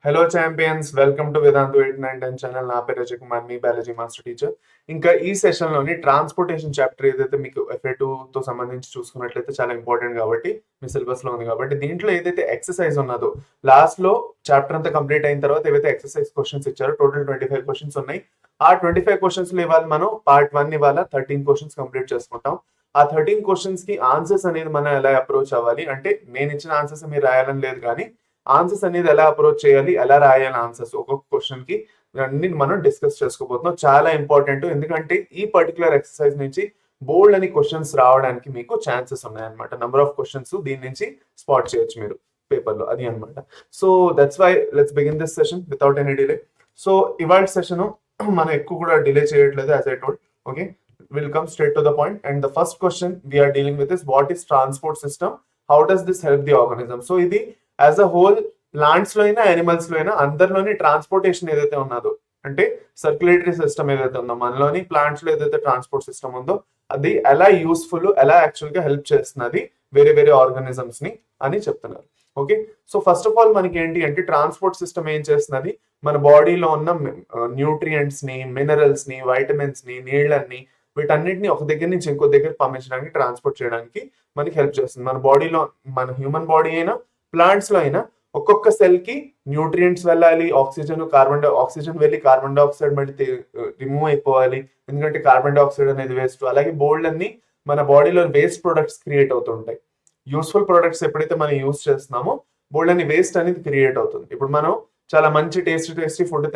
Hello champions, welcome to Vedantu 8910 channel. నా పేరు అజయ్ కుమార్, మీ biology master teacher. ఇంకా ఈ సెషన్ లోని ట్రాన్స్పోర్టేషన్ చాప్టర్ ఏదైతే మీకు FA2 తో సంబంధించి చూసుకున్నట్లయితే చాలా ఇంపార్టెంట్ కాబట్టి మీ సిలబస్ లో ఉంది కాబట్టి దీంట్లో ఏదైతే ఎక్సర్సైజ్ ఉన్నదో లాస్ట్ లో చాప్టర్ అంతా కంప్లీట్ అయిన తర్వాత ఏవైతే ఎక్సర్సైజ్ క్వశ్చన్స్ ఇచ్చారో టోటల్ 25 క్వశ్చన్స్ ఉన్నాయి. ఆ 25 క్వశ్చన్స్ లో ఇవాళ మనం పార్ట్ 1 ఇవాళ 13 క్వశ్చన్స్ కంప్లీట్ చేసుకుంటాం. ఆ 13 క్వశ్చన్స్ కి ఆన్సర్స్ అనేది మనం ఎలా అప్రోచ్ అవ్వాలి అంటే నేను ఇచ్చిన ఆన్సర్స్ మీరు రాయాలని లేదు, కానీ ఆన్సర్స్ అనేది ఎలా అప్రోచ్ చేయాలి, ఎలా రాయాలి ఆన్సర్స్ ఒక్కొక్క క్వశ్చన్ కి అన్ని మనం డిస్కస్ చేసుకోబోతున్నాం. చాలా ఇంపార్టెంట్, ఎందుకంటే ఈ పర్టికులర్ ఎక్సర్సైజ్ నుంచి బోల్డ్ అని క్వశ్చన్స్ రావడానికి మీకు ఛాన్సెస్ ఉన్నాయన్నమాట. నెంబర్ ఆఫ్ క్వశ్చన్స్ దీని నుంచి స్పాట్ చేయొచ్చు మీరు పేపర్ లో, అది అనమాట. So that's why let's begin this session without any delay. సో ఇవాళ సెషన్ మనం ఎక్కువ కూడా డిలే చేయట్లేదు, as I told. Okay, will come straight to the point. And the first question we're dealing with is what is transport system, how does this help the organism. So ఇది as a whole plants లో అయినా animals లో అయినా అందరిలోని transportation ఏదైతే ఉన్నదో అంటే circulatory system ఏదైతే ఉందో మనలోని ప్లాంట్స్ లో ఏదైతే ట్రాన్స్పోర్ట్ సిస్టమ్ ఉందో అది ఎలా యూస్ఫుల్, ఎలా యాక్చువల్ గా హెల్ప్ చేస్తున్నది వేరే వేరే ఆర్గానిజమ్స్ ని అని చెప్తున్నారు. Okay, so first of all మనకి ఏంటి అంటే ట్రాన్స్పోర్ట్ సిస్టమ్ ఏం చేస్తున్నది, మన బాడీలో ఉన్న న్యూట్రియంట్స్ ని, మినరల్స్ ని, వైటమిన్స్ ని, నీళ్ళని వీటన్నిటిని ఒక దగ్గర నుంచి ఇంకో దగ్గర పంపించడానికి, ట్రాన్స్పోర్ట్ చేయడానికి మనకి హెల్ప్ చేస్తుంది. మన బాడీలో, మన హ్యూమన్ బాడీ అయినా ప్లాంట్స్ లో అయినా ఒక్కొక్క సెల్ కి న్యూట్రియంట్స్ వెళ్ళాలి, ఆక్సిజన్ వెళ్ళి కార్బన్ డైఆక్సైడ్ మళ్ళీ రిమూవ్ అయిపోవాలి, ఎందుకంటే కార్బన్ డైఆక్సైడ్ అనేది వేస్ట్. అలాగే బోల్డ్ అన్ని మన బాడీలో వేస్ట్ ప్రొడక్ట్స్ క్రియేట్ అవుతుంటాయి. యూస్ఫుల్ ప్రొడక్ట్స్ ఎప్పుడైతే మనం యూస్ చేస్తున్నామో బోల్డ్ అని వేస్ట్ అనేది క్రియేట్ అవుతుంది. ఇప్పుడు మనం చాలా మంచి టేస్టీ ఫుడ్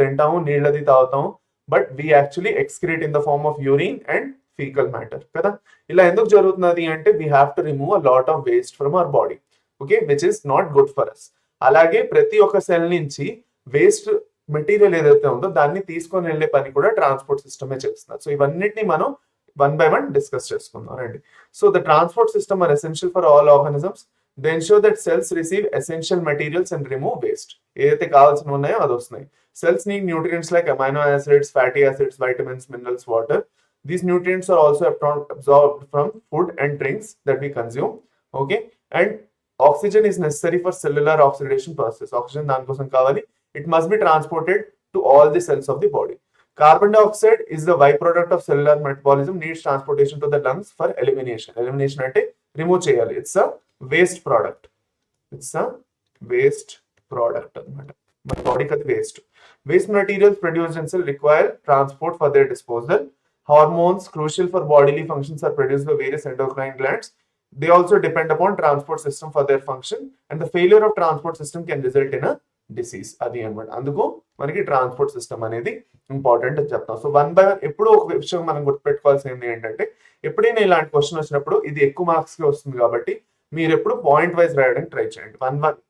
తింటాము, నీళ్ళది తాగుతాము, but we actually excrete in the form of urine and fecal matter కదా. ఇలా ఎందుకు జరుగుతున్నది అంటే we have to remove a lot of waste from our body, okay, which is not good for us. అలాగే ప్రతి ఒక్క సెల్ నుంచి waste material ఏదైతే ఉందో దాన్ని తీసుకొని వెళ్లే పని కూడా ట్రాన్స్పోర్ట్ సిస్టమే చేస్తున్నారు. సో ఇవన్నిటిని మనం వన్ బై వన్ డిస్కస్ చేసుకుందాం రండి. So the transport system are essential for all organisms. They ensure that cells receive essential materials and remove waste. ఏదైతే కావాల్సిన ఉన్నాయో అది వస్తున్నాయి. Cells need nutrients like amino acids, fatty acids, vitamins, minerals, water. These nutrients are also absorbed from food and drinks that we consume. Okay, and oxygen is necessary for cellular oxidation process. Oxygen దానికోసం కావాలి. It must be transported to all the cells of the body. Carbon dioxide is the byproduct of cellular metabolism, needs transportation to the lungs for elimination. Elimination అంటే remove చేయాలి. It's a waste product. It's a waste product అన్నమాట. మన బాడీకి అది waste. Waste materials produced in cell require transport for their disposal. Hormones crucial for bodily functions are produced by various endocrine glands. They also depend upon transport system for their function, and the failure of transport system can result in a disease. అది అన్నమాట. అందుకు మనకి transport system అనేది important అని చెప్తాం. So one by one ఎప్పుడు ఒక విషయం మనం గుర్తుపెట్టుకోవాల్సింది ఏంటంటే ఎప్పుడైనా ఇలాంటి క్వశ్చన్ వచ్చినప్పుడు ఇది ఎక్కువ మార్క్స్ కి వస్తుంది కాబట్టి మీరు ఎప్పుడు పాయింట్ వైజ్ రాయడానికి ట్రై చేయండి.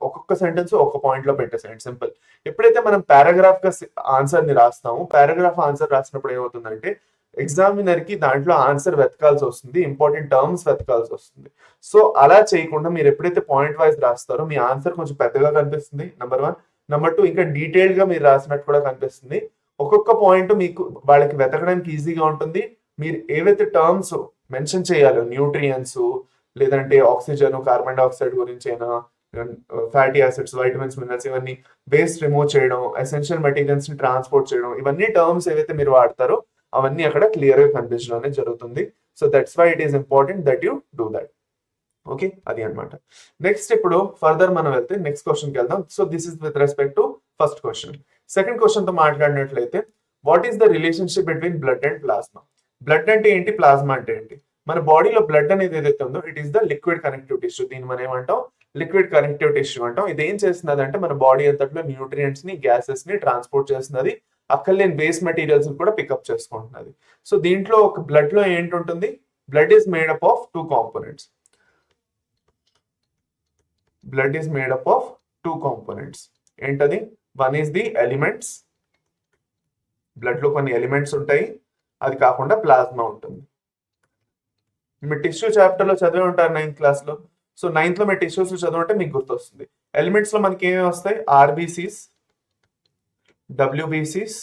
ఒక్కొక్క సెంటెన్స్ ఒక పాయింట్ లో పెట్టేసేయండి, సింపుల్. ఎప్పుడైతే మనం పారాగ్రాఫ్ గా ఆన్సర్ ని రాస్తామో పారాగ్రాఫ్ ఆన్సర్ రాసినప్పుడు ఏమవుతుందంటే ఎగ్జామినర్ కి దాంట్లో ఆన్సర్ వెతకాల్సి వస్తుంది, ఇంపార్టెంట్ టర్మ్స్ వెతకాల్సి వస్తుంది. సో అలా చేయకుండా మీరు ఎప్పుడైతే పాయింట్ వైజ్ రాస్తారో మీ ఆన్సర్ కొంచెం పెద్దగా కనిపిస్తుంది, నెంబర్ 1. నెంబర్ 2, ఇంకా డీటెయిల్డ్ గా మీరు రాసినట్టు కూడా కనిపిస్తుంది. ఒక్కొక్క పాయింట్ మీకు వాళ్ళకి వెతకడానికి ఈజీగా ఉంటుంది. మీరు ఏవైతే టర్మ్స్ మెన్షన్ చేయాలో, న్యూట్రియన్స్ లేదంటే ఆక్సిజన్, కార్బన్ డైఆక్సైడ్ గురించి అయినా, ఫ్యాటీ యాసిడ్స్, వైటమిన్స్, మినరల్స్, ఇవన్నీ వేస్ట్ రిమూవ్ చేయడం, ఎసెన్షియల్ మెటీరియల్స్ ని ట్రాన్స్పోర్ట్ చేయడం, ఇవన్నీ టర్మ్స్ ఏవైతే మీరు వాడతారో అవన్నీ అక్కడ క్లియర్ గా కనిపించడం అనేది జరుగుతుంది. So that's why it is important that you do that. Okay, అది అనమాట. నెక్స్ట్ ఇప్పుడు ఫర్దర్ మనం వెళ్తే నెక్స్ట్ క్వశ్చన్ కి వెళ్దాం. So this is with respect to first question. Second question తో మాట్లాడినట్లయితే what is the relationship between blood and plasma. Blood అంటే ఏంటి, ప్లాస్మా అంటే ఏంటి? మన బాడీలో బ్లడ్ అనేది ఏదైతే ఉందో it is the liquid connective tissue. దీన్ని మనం ఏమంటాం, లిక్విడ్ కనెక్టివ్ టిష్యూ అంటాం. ఇది ఏం చేస్తున్నది అంటే మన బాడీ అంతట్లో న్యూట్రియంట్స్ ని, గ్యాసెస్ ని ట్రాన్స్పోర్ట్ చేస్తున్నది, అక్కర్లేని వేస్ట్ మెటీరియల్స్ కూడా పికప్ చేసుకుంటున్నది. సో దీంట్లో ఒక బ్లడ్ లో ఏంటుంటుంది, blood is made up of 2 components. Blood is made up of 2 components. ఏంటది? One is the elements, blood లో కొన్ని ఎలిమెంట్స్ ఉంటాయి, అది కాకుండా ప్లాస్మా ఉంటుంది. మీరు టిష్యూ చాప్టర్ లో చదివి ఉంటారు 9th క్లాస్ లో. సో 9th లో మీరు టిష్యూస్ చదవంటే మీకు గుర్తొస్తుంది. ఎలిమెంట్స్ లో మనకి ఏమేమి వస్తాయి, ఆర్బీసీస్, డబ్ల్యూబీసీస్,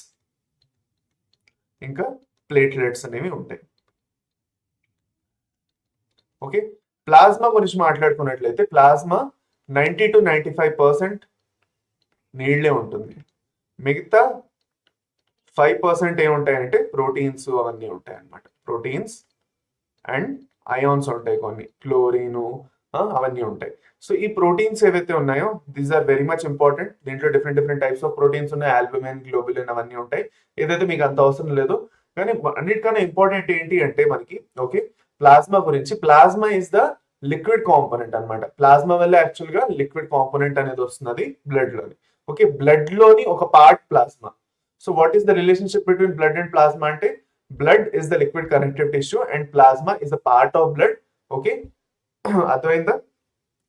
ఇంకా ప్లేట్లెట్స్ అనేవి ఉంటాయి. ఓకే, ప్లాస్మా గురించి మాట్లాడుకున్నట్లయితే ప్లాస్మా 90 to 95% నీళ్ళే ఉంటుంది. మిగతా 5% ఏముంటాయంటే ప్రోటీన్స్ అవన్నీ ఉంటాయి అన్నమాట. ప్రోటీన్స్ అండ్ అయాన్స్ ఉంటాయి, కొన్ని క్లోరిన్ అవన్నీ ఉంటాయి. సో ఈ ప్రోటీన్స్ ఏవైతే ఉన్నాయో these are very much important. దీంట్లో different different types of proteins ఉన్నాయి, ఆల్బుమిన్, గ్లోబులిన్ అవన్నీ ఉంటాయి. ఏదైతే మీకు అంత అవసరం లేదు, కానీ అన్నిటికన్నా ఇంపార్టెంట్ ఏంటి అంటే మనకి ఓకే ప్లాస్మా గురించి. Plasma is the liquid component అన్నమాట. ప్లాస్మా వల్ల యాక్చువల్ గా లిక్విడ్ కాంపోనెంట్ అనేది వస్తున్నది బ్లడ్ లోని. ఓకే, బ్లడ్ లోని ఒక part plasma. So what is the relationship between blood and plasma అంటే blood is the liquid connective tissue and plasma is a part of blood. Okay, అర్థమైందా?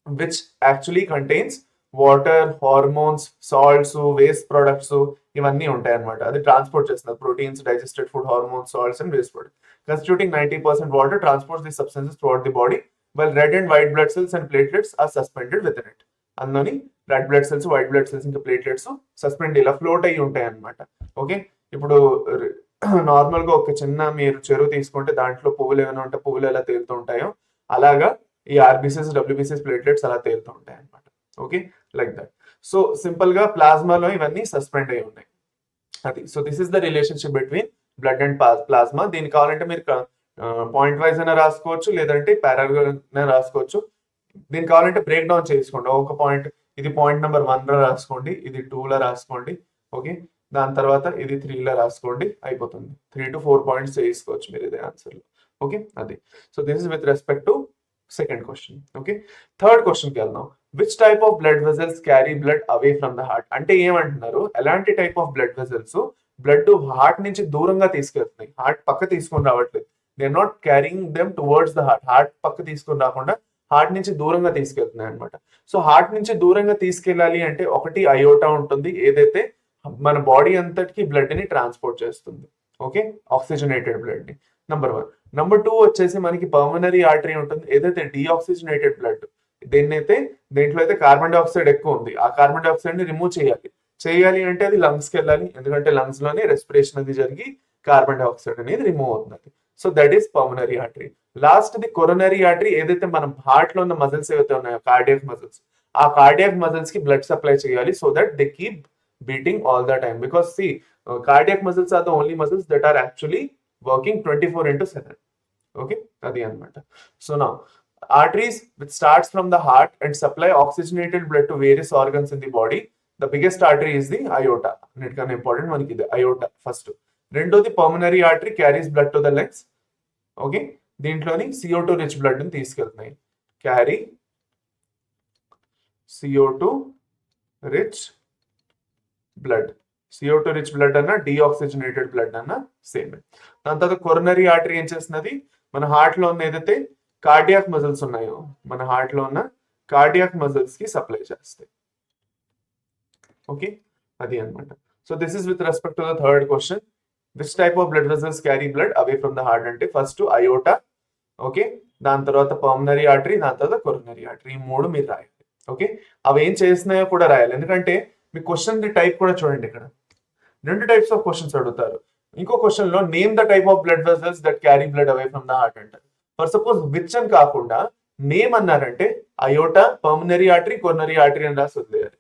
which actually contains water, hormones, salts, waste products ఇవన్నీ ఉంటాయి అన్నమాట. అది transport చేస్తున్నారు. Proteins, digested food, hormones, salts and waste product constituting 90% water transports these substances throughout the body while red and white blood cells and platelets are suspended within it. అందులోని red blood cells, white blood cells ఇంకా platelets suspend ఇలా float అయ్యి ఉంటాయి అన్నమాట. Okay, ఇప్పుడు normal గా ఒక చిన్న మీరు చెరువు తీసుకుంటే దాంట్లో పువ్వులు ఏమైనా ఉంటే పువ్వులు ఎలా తేలుతూ ఉంటాయో అలాగా ఈ ఆర్బీసీస్, డబ్ల్యూబీసీస్, ప్లేట్లెట్స్ అలా తేలుతూ ఉంటాయి అన్నమాట. Okay, like that. So simple గా ప్లాస్మాలో ఇవన్నీ సస్పెండ్ అయి ఉన్నాయి. అది so this is the relationship between blood and plasma. దీనికి కావాలంటే మీరు పాయింట్ వైజ్ అయినా రాసుకోవచ్చు, లేదంటే పారాగ్రాఫ్ రాసుకోవచ్చు. దీనికి కావాలంటే బ్రేక్ డౌన్ చేసుకోండి. ఒక పాయింట్, ఇది పాయింట్ నెంబర్ 1 లో రాసుకోండి, ఇది 2 లో రాసుకోండి. ఓకే, దాని తర్వాత ఇది 3 లో రాసుకోండి, అయిపోతుంది. 3 to 4 పాయింట్స్ చేసుకోవచ్చు మీరు ఇదే ఆన్సర్ లో. ఓకే, అది. So this is with respect to second question. Okay, third question కి వెళ్దాం. Which type of blood vessels carry blood away from the heart? అంటే ఏమంటున్నారు, ఎలాంటి type of blood vessels blood heart నుంచి దూరంగా తీసుకెళ్తున్నాయి, హార్ట్ పక్క తీసుకొని రావట్లేదు. They are not carrying them towards the heart. Heart పక్క తీసుకొని రాకుండా హార్ట్ నుంచి దూరంగా తీసుకెళ్తున్నాయి అనమాట. సో హార్ట్ నుంచి దూరంగా తీసుకెళ్ళాలి అంటే ఒకటి అయోటా ఉంటుంది, ఏదైతే మన బాడీ అంతటికి బ్లడ్ ని ట్రాన్స్పోర్ట్ చేస్తుంది. ఓకే, ఆక్సిజనేటెడ్ బ్లడ్ ని. నంబర్ 1. నంబర్ 2 వచ్చేసి మనకి పల్మనరీ ఆర్టరీ ఉంటుంది, ఏదైతే డిఆక్సిజనేటెడ్ బ్లడ్. దేంట్లో అయితే కార్బన్ డైఆక్సైడ్ ఎక్కువ ఉంది, ఆ కార్బన్ డైఆక్సైడ్ ని రిమూవ్ చేయాలి అంటే అది లంగ్స్ కి వెళ్ళాలి, ఎందుకంటే లంగ్స్ లోనే రెస్పిరేషన్ అది జరిగి కార్బన్ డైఆక్సైడ్ అనేది రిమూవ్ అవుతుంది. So that is pulmonary artery. Last the coronary artery, ఏదైతే మనం హార్ట్ లో ఉన్న మజిల్స్ ఏవైతే ఉన్నాయో కార్డియాక్ మజిల్స్, ఆ కార్డియాక్ మజిల్స్ కి బ్లడ్ సప్లై చేయాలి so that they keep beating all the time, because see cardiac muscles are the only muscles that are actually working 24/7. Okay, adi anamata. So now arteries which starts from the heart and supply oxygenated blood to various organs in the body. The biggest artery is the aorta. Annitikana important maniki idi aorta first. Rendothi pulmonary artery carries blood to the lungs. Okay, దీంట్లోని CO2 rich blood ని తీసుకెళ్తున్నాయి. Carry CO2 rich blood. CO2 rich blood అన్న deoxygenated blood అన్న same. దాని తర్వాత coronary artery ఏం చేస్తున్నది, మన heart లో ఉన్న ఏదైతే కార్డియాక్ మజిల్స్ ఉన్నాయో, మన హార్ట్ లో ఉన్న కార్డియాక్ మజిల్స్ కి సప్లై చేస్తాయి. ఓకే, అది అన్నమాట. So this is with respect to the third question. Which type of blood vessels carry blood away from the heart అంటే ఫస్ట్ అయోటా, ఓకే, దాని తర్వాత పల్మనరీ ఆర్టరీ, దాని తర్వాత కొరోనరీ ఆర్టరీ. ఈ 3 మీరు రాయాలి. ఓకే, అవి ఏం చేస్తున్నాయో కూడా రాయాలి, ఎందుకంటే మీ క్వశ్చన్ టైప్ కూడా చూడండి. ఇక్కడ 2 టైప్స్ ఆఫ్ క్వశ్చన్స్ అడుగుతారు. ఇంకో క్వశ్చన్ లో name the type of blood vessels that carry blood away from the heart అంటారు. ఫర్ సపోజ్ విచ్ అని కాకుండా నేమ్ అన్నారంటే iota, pulmonary artery, coronary artery అని రాసి వదిలేయాలి.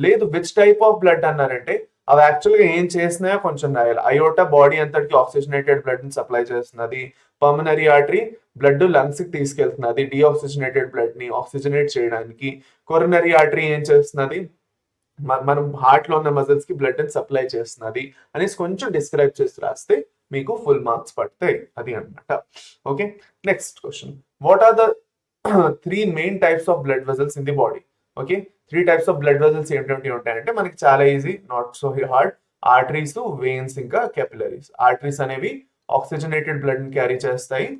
లేదు విచ్ టైప్ ఆఫ్ బ్లడ్ అన్నారంటే అవి యాక్చువల్ గా ఏం చేస్తున్నాయో కొంచెం రాయాలి. అయోటా బాడీ అంతటికి ఆక్సిజనేటెడ్ బ్లడ్ ని సప్లై చేస్తున్నది, పల్మనరీ ఆర్టరీ బ్లడ్ లంగ్స్ కి తీసుకెళ్తున్నది డిఆక్సిజనేటెడ్ బ్లడ్ ని ఆక్సిజనేట్ చేయడానికి, కొరోనరీ ఆర్టరీ ఏం చేస్తున్నది మనం హార్ట్ లో ఉన్న మజిల్స్ కి బ్లడ్ ని సప్లై చేస్తున్నది అనేసి కొంచెం డిస్క్రైబ్ చేసి రాస్తే మీకు ఫుల్ మార్క్స్ పడతాయి. అది అన్నమాట. Okay, next question. What are the 3 main types of blood vessels in the body? Okay, 3 types of blood vessels ఏంటంటే ఉంటాయంటే మనకి చాలా easy, not so hard. Arteries, veins ఇంకా కెపిలరీస్. ఆర్టరీస్ అనేవి ఆక్సిజనేటెడ్ బ్లడ్ ని క్యారీ చేస్తాయి.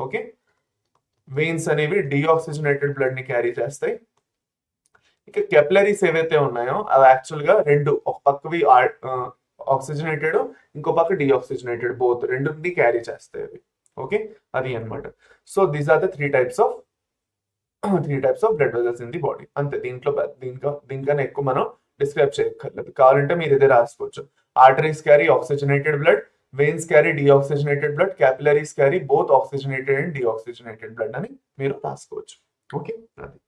ఓకే, వెయిన్స్ అనేవి deoxygenated blood ని క్యారీ చేస్తాయి. ఇక కెపిలరీస్ ఏవైతే ఉన్నాయో అవి యాక్చువల్ గా 2, ఒక పక్కవి ఆక్సిజనేటెడ్, ఇంకో పక్క డిఆక్సిజనేటెడ్, బోత్ రెండుని క్యారీ చేస్తాయి అవి. ఓకే, అది అన్నమాట. So these are the 3 types of blood vessels in the body. అంతే, దీనికన్నా ఎక్కువ మనం డిస్క్రైబ్ చేయక్కర్లేదు. కావాలంటే మీరు ఇదే రాసుకోవచ్చు. Arteries carry oxygenated blood, veins carry deoxygenated blood, capillaries carry both oxygenated and deoxygenated blood అని మీరు రాసుకోవచ్చు. ఓకే, అది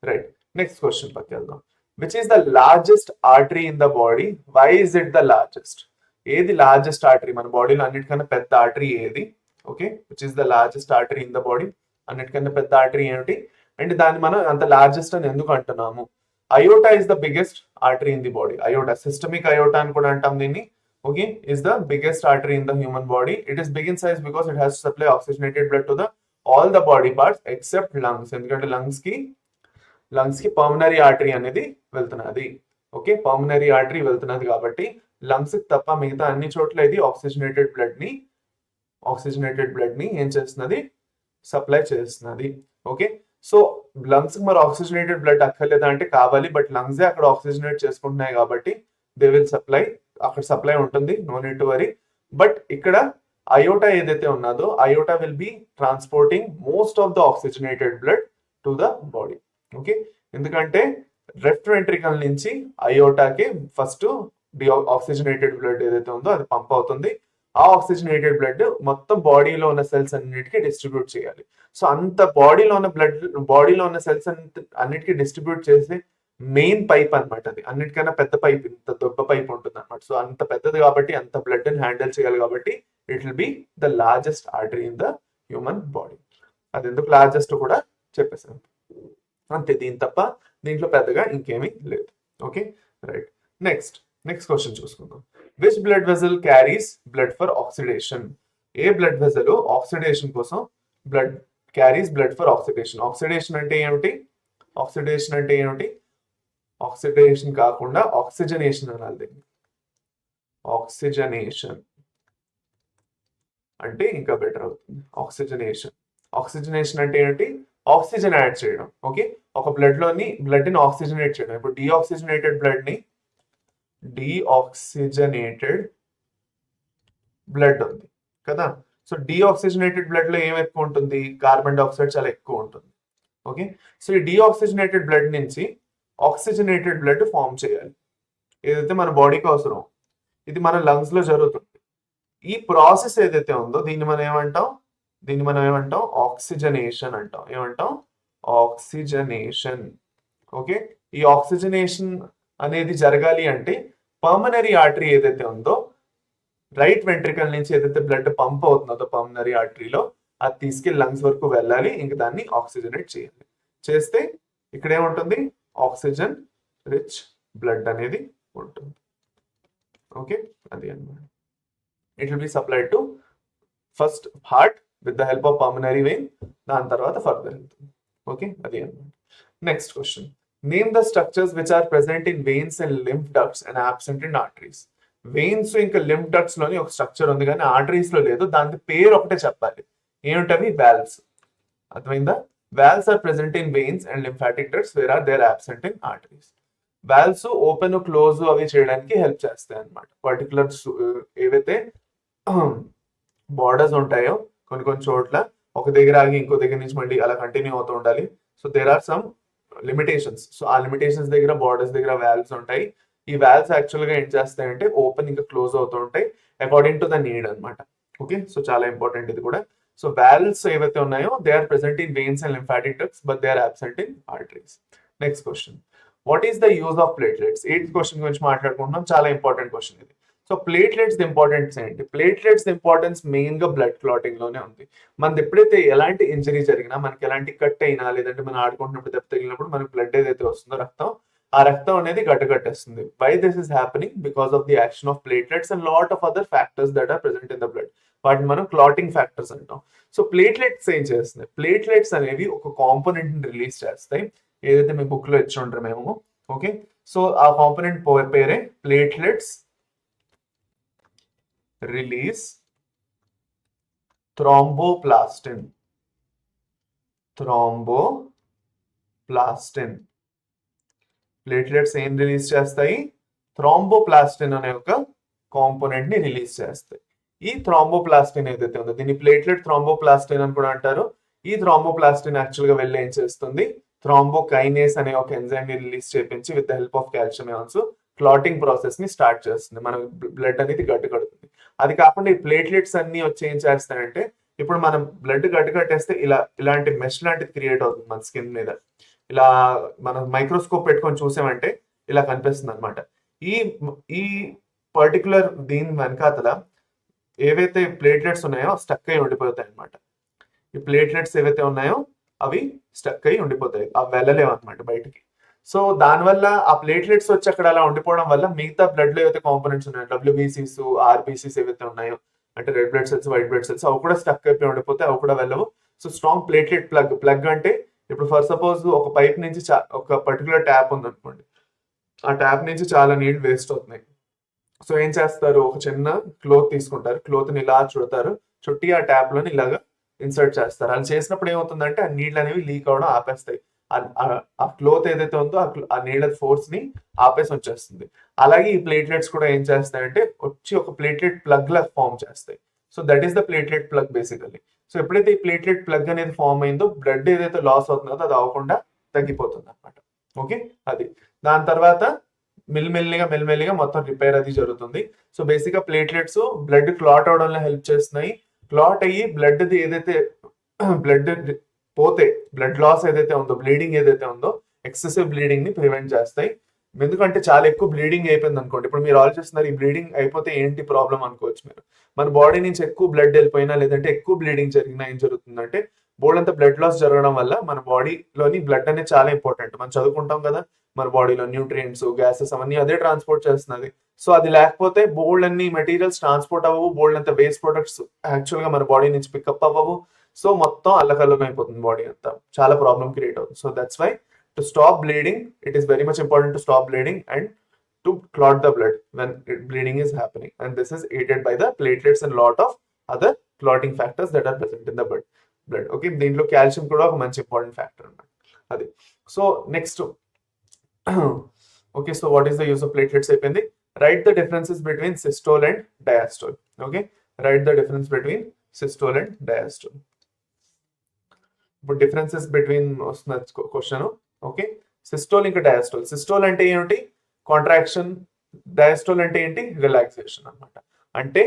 రైట్. నెక్స్ట్ క్వశ్చన్ పక్క వెళ్దాం. Which is the largest artery in the body? Why is it the largest? ఏది largest artery? మన బాడీలో అన్నిటికన్నా పెద్ద ఆర్టరీ ఏది? Okay, which is the largest artery in the body? అన్నిటికన్నా పెద్ద ఆర్టరీ ఏమిటి? అండ్ దాన్ని మనం అంత లార్జెస్ట్ అని ఎందుకు అంటున్నాము? Iota is the biggest artery in the body. Iota, systemic iota అని కూడా అంటాం దీన్ని. Okay, is the biggest artery in the human body. It is big in size because it has to supply oxygenated blood to the all the body parts except lungs. ఎందుకంటే lungs కి pulmonary artery అనేది వెళ్తున్నది. Okay, pulmonary artery వెళ్తున్నది కాబట్టి lungs తప్ప మిగతా అన్ని చోట్ల ఇది oxygenated blood ని ఏం చేస్తున్నది? సప్లై చేస్తున్నది. ఓకే, సో లంగ్స్ కి మరి ఆక్సిజనేటెడ్ బ్లడ్ అక్కర్లేదా అంటే కావాలి, బట్ లంగ్స్ అక్కడ ఆక్సిజనేట్ చేసుకుంటున్నాయి కాబట్టి దే విల్ సప్లై, అక్కడ సప్లై ఉంటుంది, no need to worry. But ఇక్కడ అయోటా ఏదైతే ఉన్నదో aorta will be transporting most of the oxygenated blood to the body. Okay, ఎందుకంటే లెఫ్ట్ వెంట్రికల్ నుంచి అయోటాకి ఫస్ట్ ఆక్సిజనేటెడ్ బ్లడ్ ఏదైతే ఉందో అది పంప్ అవుతుంది. ఆ ఆక్సిజనేటెడ్ బ్లడ్ మొత్తం బాడీలో ఉన్న సెల్స్ అన్నిటికీ డిస్ట్రిబ్యూట్ చేయాలి. సో అంత బాడీలో ఉన్న సెల్స్ అన్నిటికీ డిస్ట్రిబ్యూట్ చేసి మెయిన్ పైప్ అనమాట. అది అన్నిటికన్నా పెద్ద పైప్, ఇంత దొడ్డ పైప్ ఉంటుంది అనమాట. సో అంత పెద్దది కాబట్టి అంత బ్లడ్ ని హ్యాండిల్ చేయాలి కాబట్టి it will be the largest artery in the human body. అది ఎందుకు లార్జెస్ట్ కూడా చెప్పేసాను అంతే, దీని తప్ప దీంట్లో పెద్దగా ఇంకేమీ లేదు. Okay, right. నెక్స్ట్ క్వశ్చన్ చూసుకుందాం. Which blood vessel carries blood for oxidation? ఏ బ్లడ్ వెజల్ ఆక్సిడేషన్ కోసం carries blood for oxidation? Oxidation అంటే ఏమిటి? ఆక్సిడేషన్ కాకుండా ఆక్సిజనేషన్ అనాలి. ఆక్సిజనేషన్ అంటే ఇంకా బెటర్ అవుతుంది. ఆక్సిజనేషన్ అంటే ఏంటి? ఆక్సిజన్ యాడ్ చేయడం. ఓకే, ఒక బ్లడ్ ని ఆక్సిజనేట్ చేయడం. ఇప్పుడు డీఆక్సిజనేటెడ్ బ్లడ్ ఉంది కదా. సో డీఆక్సిజనేటెడ్ బ్లడ్ లో ఏం ఎక్కువ ఉంటుంది? కార్బన్ డైఆక్సైడ్ చాలా ఎక్కువ ఉంటుంది. ఓకే, సో ఈ డీఆక్సిజనేటెడ్ బ్లడ్ నుంచి ఆక్సిజనేటెడ్ బ్లడ్ ఫామ్ చేయాలి, ఏదైతే మన బాడీకి అవసరం. ఇది మన లంగ్స్ లో జరుగుతుంది. ఈ ప్రాసెస్ ఏదైతే ఉందో దీన్ని మనం ఏమంటాం? ఆక్సిజనేషన్ అంటాం. ఆక్సిజనేషన్. ఓకే, ఈ ఆక్సిజనేషన్ అనేది జరగాలి అంటే పల్మనరీ ఆర్టరీ ఏదైతే ఉందో రైట్ వెంట్రికల్ నుంచి ఏదైతే బ్లడ్ పంప్ అవుతుందో పల్మనరీ ఆర్టరీలో అది తీసుకెళ్లి లంగ్స్ వరకు వెళ్ళాలి. ఇంక దాన్ని ఆక్సిజనేట్ చేయాలి. చేస్తే ఇక్కడ ఏముంటుంది? ఆక్సిజన్ రిచ్ బ్లడ్ అనేది ఉంటుంది. ఓకే, అది అన్నమాట. It will be supplied to first heart with the help of pulmonary vein, దాని తర్వాత ఫర్దర్ వెళ్తుంది. ఓకే, అది అన్నమాట. Next question. Name the structures which are present in veins and lymph ducts and absent in arteries. Veins ఇంకా lymph ducts లోని ఒక structure ఉంది కానీ ఆర్టరీస్ లో లేదు. దాని పేరు ఒకటే చెప్పాలి. ఏమిటవి? వాల్వ్స్. అర్థమైందా? Valves are present in veins and lymphatic ducts where are there absent in arteries. Valves open close అవి చేయడానికి హెల్ప్ చేస్తాయి అన్నమాట. పర్టికులర్ ఏవైతే బార్డర్స్ ఉంటాయో కొన్ని చోట్ల ఒక దగ్గర ఆగి ఇంకో దగ్గర నుంచి మళ్ళీ అలా కంటిన్యూ అవుతూ ఉండాలి. So there are some limitations. So ఆ లిమిటేషన్స్ దగ్గర బార్డర్స్ దగ్గర వాల్వ్స్ ఉంటాయి. ఈ వాల్వ్స్ యాక్చువల్ గా ఏం చేస్తాయంటే ఓపెన్ ఇంకా క్లోజ్ అవుతూ ఉంటాయి అకార్డింగ్ టు ద నీడ్ అనమాట. ఓకే, సో చాలా ఇంపార్టెంట్ ఇది కూడా. సో వాల్వ్స్ ఏవైతే ఉన్నాయో they are present in veins and lymphatic ducts but they are absent in arteries. Next question. What is the use of platelets? 8th question గురించి మాట్లాడుకుంటున్నాం. చాలా important question ఇది. So platelets importance ఏంటి? Platelets importance main గా blood clotting లోనే ఉంది. మనది ఎప్పుడైతే ఎలాంటి ఇంజరీ జరిగినా, మనకి ఎలాంటి కట్ అయినా, లేదంటే మనం ఆడుకుంటున్నప్పుడు దెబ్బ తగిలినప్పుడు మనకి బ్లడ్ ఏదైతే వస్తుందో ఆ రక్తం అనేది గడ్డకట్టేస్తుంది. Why this is happening? Because of the action of platelets and lot of other factors that are present in the blood. వాటిని మనం క్లాటింగ్ ఫ్యాక్టర్స్ అంటాం. సో ప్లేట్లెట్స్ ఏం చేస్తున్నాయి? ప్లేట్లెట్స్ అనేవి ఒక కాంపోనెంట్ ని రిలీజ్ చేస్తాయి, ఏదైతే మీ బుక్ లో ఇచ్చి ఉంటారు మేము. ఓకే, సో ఆ కాంపోనెంట్ పేరే ప్లేట్లెట్స్ రిలీజ్ థ్రోంబోప్లాస్టిన్. ప్లేట్లెట్స్ ఏం రిలీజ్ చేస్తాయి? థ్రోంబోప్లాస్టిన్ అనే ఒక కాంపోనెంట్ ని రిలీజ్ చేస్తాయి. ఈ థ్రోంబోప్లాస్టిన్ ఏదైతే ఉందో దీన్ని ప్లేట్లెట్ థ్రోంబోప్లాస్టిన్ అని కూడా అంటారు. ఈ థ్రోంబోప్లాస్టిన్ యాక్చువల్ గా వెళ్ళి ఏం చేస్తుంది? థ్రోంబోకైనేస్ అనే ఒక ఎంజైమ్ ని రిలీజ్ చేపించి with the help of calcium ions clotting process ని స్టార్ట్ చేస్తుంది. మన బ్లడ్ అనేది గడ్డకడుతుంది. అది కాకుండా ఈ ప్లేట్లెట్స్ అన్ని వచ్చి ఏం చేస్తాయంటే, ఇప్పుడు మనం బ్లడ్ గడ్డకట్టేస్తే ఇలాంటి మెష్ లాంటిది క్రియేట్ అవుతుంది మన స్కిన్ మీద. ఇలా మనం మైక్రోస్కోప్ పెట్టుకొని చూసామంటే ఇలా కనిపిస్తుంది అనమాట. ఈ ఈ పర్టికులర్ దీని వెనకాతల ఏవైతే ప్లేట్లెట్స్ ఉన్నాయో స్టక్ అయి ఉండిపోతాయి అనమాట. ఈ ప్లేట్లెట్స్ ఏవైతే ఉన్నాయో అవి స్టక్ అయి ఉండిపోతాయి, అవి వెళ్ళలేవు అనమాట బయటికి. సో దానివల్ల ఆ ప్లేట్లెట్స్ వచ్చి అక్కడ అలా ఉండిపోవడం వల్ల మిగతా బ్లడ్ లో ఏవైతే కాంపోనెంట్స్ ఉన్నాయో, డబ్ల్యూబీసీస్, ఆర్బీసీస్ ఏవైతే ఉన్నాయో, అంటే red blood cells, white blood cells, అవి కూడా స్టక్ అయిపోయి ఉండిపోతే అవి కూడా వెళ్ళవు. సో స్ట్రాంగ్ ప్లేట్లెట్ ప్లగ్ అంటే ఇప్పుడు ఫర్ సపోజ్ ఒక పైప్ నుంచి ఒక పర్టికులర్ ట్యాప్ ఉంది అనుకోండి, ఆ ట్యాప్ నుంచి చాలా నీళ్ళు వేస్ట్ అవుతున్నాయి. సో ఏం చేస్తారు, ఒక చిన్న క్లోత్ తీసుకుంటారు, క్లోత్ ని ఇలా చుడతారు, చుట్టి ఆ ట్యాప్ లోని ఇలాగా ఇన్సర్ట్ చేస్తారు. అలా చేసినప్పుడు ఏమవుతుందంటే ఆ నీళ్ళు అనేవి లీక్ అవడం ఆపేస్తాయి. ఆ క్లోత్ ఏదైతే ఉందో ఆ నీళ్ళ ఫోర్స్ ని ఆపేసి వచ్చేస్తుంది. అలాగే ఈ ప్లేట్లెట్స్ కూడా ఏం చేస్తాయంటే వచ్చి ఒక ప్లేట్లెట్ ప్లగ్ లా ఫామ్ చేస్తాయి. So that is the platelet plug basically. So ఎప్పుడైతే ఈ ప్లేట్లెట్ ప్లగ్ అనేది ఫామ్ అయిందో బ్లడ్ ఏదైతే లాస్ అవుతుందో అది అవ్వకుండా తగ్గిపోతుంది అనమాట. ఓకే, అది దాని తర్వాత మెల్లిమెల్లిగా మొత్తం రిపేర్ అది జరుగుతుంది. సో బేసిక్ గా ప్లేట్లెట్స్ బ్లడ్ క్లాట్ అవడంలో హెల్ప్ చేస్తున్నాయి. క్లాట్ అయ్యి బ్లడ్ ఏదైతే బ్లడ్ పోతే బ్లడ్ లాస్ ఏదైతే ఉందో, బ్లీడింగ్ ఏదైతే ఉందో, ఎక్సెసివ్ బ్లీడింగ్ ని ప్రివెంట్ చేస్తాయి. ఎందుకంటే చాలా ఎక్కువ బ్లీడింగ్ అయిపోయింది అనుకోండి, ఇప్పుడు మీరు ఆలోచిస్తున్నారు ఈ బ్లీడింగ్ అయిపోతే ఏంటి ప్రాబ్లం అనుకోవచ్చు మీరు. మన బాడీ నుంచి ఎక్కువ బ్లడ్ వెళ్ళిపోయినా లేదంటే ఎక్కువ బ్లీడింగ్ జరిగినా ఏం జరుగుతుందంటే బోల్డంత బ్లడ్ లాస్ జరగడం వల్ల మన బాడీలోని బ్లడ్ అనేది చాలా ఇంపార్టెంట్. మనం చదువుకుంటాం కదా, మన బాడీలో న్యూట్రియంట్స్, గ్యాసెస్ అవన్నీ అదే ట్రాన్స్పోర్ట్ చేస్తున్నది. సో అది లేకపోతే బోల్డ్ అన్ని మెటీరియల్స్ ట్రాన్స్పోర్ట్ అవ్వవు, బోల్డ్ అంత వేస్ట్ ప్రొడక్ట్స్ యాక్చువల్ గా మన బాడీ నుంచి పికప్ అవ్వవు. సో మొత్తం అల్లకల్లం అయిపోతుంది బాడీ అంతా, చాలా ప్రాబ్లం క్రియేట్ అవుతుంది. So that's why to stop bleeding it is very much important to stop bleeding and to clot the blood when bleeding is happening, and this is aided by the platelets and lot of other clotting factors that are present in the blood. Okay, దీంట్లో calcium కూడా ఒక మంచి important factor అన్నమాట అది. So next okay, so what is the use of platelets అయిపోయింది. Write the differences between systole and diastole. Okay, write the difference between systole and diastole. ఇప్పుడు differences between వస్తున్న question. Okay, systole ఇంకా diastole. Systole అంటే ఏంటి, contraction. Diastole అంటే ఏంటి, relaxation అన్నమాట. అంటే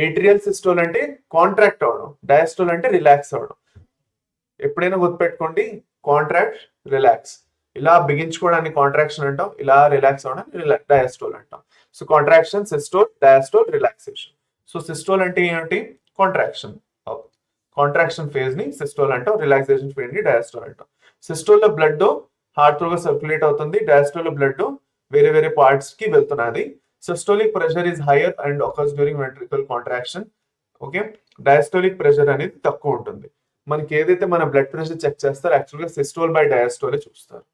ఏట్రియల్ సిస్టోల్ అంటే కాంట్రాక్ట్ అవడం, డయాస్టోల్ అంటే రిలాక్స్ అవడం. ఎప్పుడైనా గుర్తుపెట్టుకోండి, కాంట్రాక్ట్, రిలాక్స్. ఇలా బిగించుకోవడానికి కాంట్రాక్షన్ అంటాం, ఇలా రిలాక్స్ అవడానికి డయాస్టోల్ అంటాం. So contraction, systole, diastole, relaxation. So systole అంటే ఏంటి, కాంట్రాక్షన్, కాంట్రాక్షన్ ఫేజ్ ని సిస్టోల్ అంటాం, రిలాక్సేషన్ ఫేజ్ ని డయాస్టోల్ అంటాం. సిస్టోల్ లో బ్లడ్ హార్ట్ త్రూగా సర్క్యులేట్ అవుతుంది, డయాస్టోల్ లో బ్లడ్ వేరే వేరే పార్ట్స్ కి వెళ్తున్నది. Systolic pressure is higher and occurs during ventricular contraction. Okay, diastolic pressure అనేది తక్కువ ఉంటుంది. మనకి ఏదైతే మన బ్లడ్ ప్రెషర్ చెక్ చేస్తారో యాక్చువల్గా సిస్టోల్ బై డయాస్టోల్ చూస్తారు.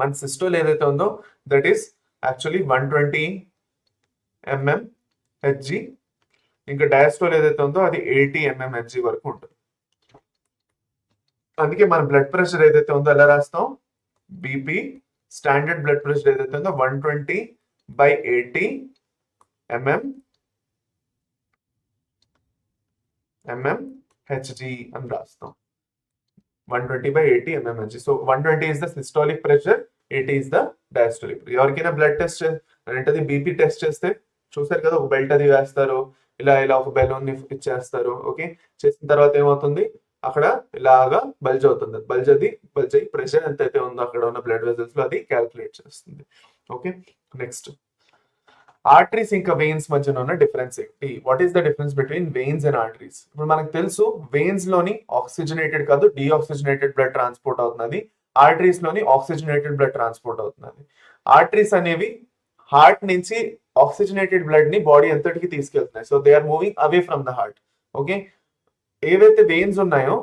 మన సిస్టోల్ ఏదైతే ఉందో దట్ ఈస్ యాక్చువల్లీ 120 mmHg, ఇంకా డయాస్టోల్ ఏదైతే ఉందో అది 80 mmHg వరకు ఉంటుంది. అందుకే మన బ్లడ్ ప్రెషర్ ఏదైతే ఉందో ఎలా రాస్తాం, బీపీ స్టాండర్డ్ బ్లడ్ ప్రెషర్ ఏదైతే ఉందో 120/80 mmHg అని రాస్తాం. 120/80 mmHg. So 120 is the systolic pressure, 80 is the diastolic. ఎవరికైనా బ్లడ్ టెస్ట్ అంటే బీపీ టెస్ట్ చేస్తే చూసారు కదా, ఒక బెల్ట్ అది వేస్తారు, ఇలా ఇలా ఒక బెలూన్ ని ఇచ్చేస్తారు. ఓకే, చేసిన తర్వాత ఏమవుతుంది, అక్కడ ఇలాగా బల్జ్ అవుతుంది. బల్జ్ అయ్యి ప్రెషర్ ఎంత అయితే ఉందో అక్కడ ఉన్న బ్లడ్ వెజల్స్ లో అది క్యాల్కులేట్ చేస్తుంది. ఓకే, నెక్స్ట్ ఆర్టరీస్ ఇంకా వెయిన్స్ మధ్యన ఉన్న డిఫరెన్స్ ఏంటి, what is the difference between veins and arteries. ఇప్పుడు మనకు తెలుసు వెయిన్స్ లోని ఆక్సిజనేటెడ్ కాదు డీఆక్సిజనేటెడ్ బ్లడ్ ట్రాన్స్పోర్ట్ అవుతున్నది, ఆర్టరీస్ లోని ఆక్సిజనేటెడ్ బ్లడ్ ట్రాన్స్పోర్ట్ అవుతున్నది. ఆర్టరీస్ అనేవి హార్ట్ నుంచి ఆక్సిజనేటెడ్ బ్లడ్ ని బాడీ ఎంతటికి తీసుకెళ్తున్నాయి. So they are moving away from the heart. Okay, ఏవైతే వెయిన్స్ ఉన్నాయో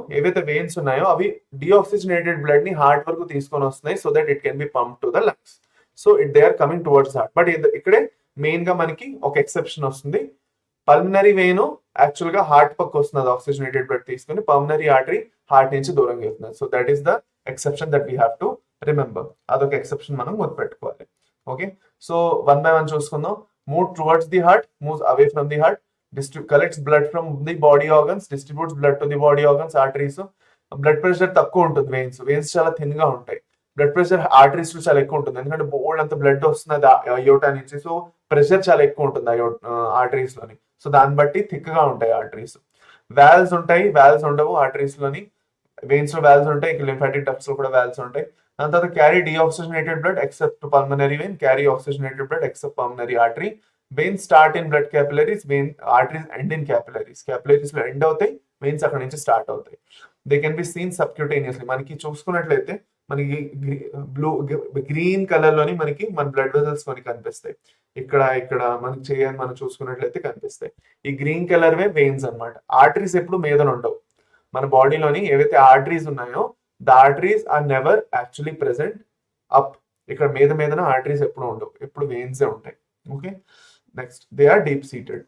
అవి డిఆక్సిజనేటెడ్ బ్లడ్ ని హార్ట్ వరకు తీసుకొని వస్తున్నాయి, so that it can be pump to the lungs. So they are coming towards heart. But ఇక్కడే మెయిన్ గా మనకి ఒక ఎక్సెప్షన్ వస్తుంది. పల్మనరీ వెయిన్ యాక్చువల్ గా హార్ట్ పక్క వస్తున్నది ఆక్సిజనేటెడ్ బ్లడ్ తీసుకుని, పల్మనరీ ఆర్టరీ హార్ట్ నుంచి దూరంగా వెళ్తున్నది. So that is the exception that we have to remember. అదొక ఎక్సెప్షన్ మనం గుర్తుపెట్టుకోవాలి. ఓకే, సో 1 by 1 చూసుకుందాం. Move towards the heart, moves away from the heart, collects blood from the body organs, distributes blood to the body organs. Arteries blood pressure తక్కువ ఉంటుంది, veins చాలా thin గా ఉంటాయి. Blood pressure arteries లో చాలా ఎక్కువ ఉంటుంది, ఎందుకంటే బోల్డ్ అంత బ్లడ్ వస్తున్నది అయోటా నుంచి. సో ప్రెషర్ చాలా ఎక్కువ ఉంటుంది ఆర్టరీస్ లోని. సో దాన్ని బట్టి థిక్ గా ఉంటాయి ఆర్టరీస్. వాల్వ్స్ ఉంటాయి, వాల్వ్స్ ఉండవు ఆర్టరీస్ లోని. వెయిన్స్ లో వాల్వ్స్ ఉంటాయి, లింఫాటిక్ డక్ట్స్ లో కూడా వాల్వ్స్ ఉంటాయి. దాని తర్వాత carry deoxygenated blood except pulmonary vein, carry oxygenated blood except pulmonary artery. Veins start in blood capillaries, vein arteries end in capillaries. Capillaries లో ఎండ్ అవుతాయి, వెయిన్స్ అక్కడ నుంచి స్టార్ట్ అవుతాయి. They can be seen subcutaneously. మనకి చూసుకున్నట్లయితే మనకి blue green colour లోని మనకి మన బ్లడ్ వెజల్స్ కొన్ని కనిపిస్తాయి. ఇక్కడ ఇక్కడ మనకి చేయని మనం చూసుకున్నట్లయితే కనిపిస్తాయి. ఈ గ్రీన్ కలర్ వే వెయిన్స్ అన్నమాట. ఆర్టరీస్ ఎప్పుడు మీద ఉండవు. మన బాడీలోని ఏవైతే ఆర్టరీస్ ఉన్నాయో the arteries are never actually present up. ఇక్కడ మీదన ఆర్టరీస్ ఎప్పుడు ఉండవు, ఎప్పుడు వెయిన్సే ఉంటాయి. Okay, next they are deep seated,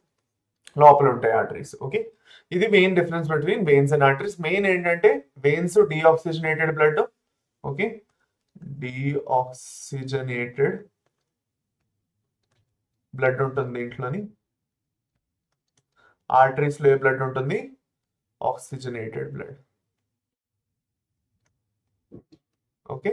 లోపల ఉంటాయి ఆర్టరీస్. ఓకే, ఇది main difference between veins and arteries. Main ఏంటంటే veins deoxygenated blood. Okay, deoxygenated blood ఉంటుంది దీంట్లోని. ఆర్టరీస్ లో ఏ బ్లడ్ ఉంటుంది? Oxygenated blood. ఓకే,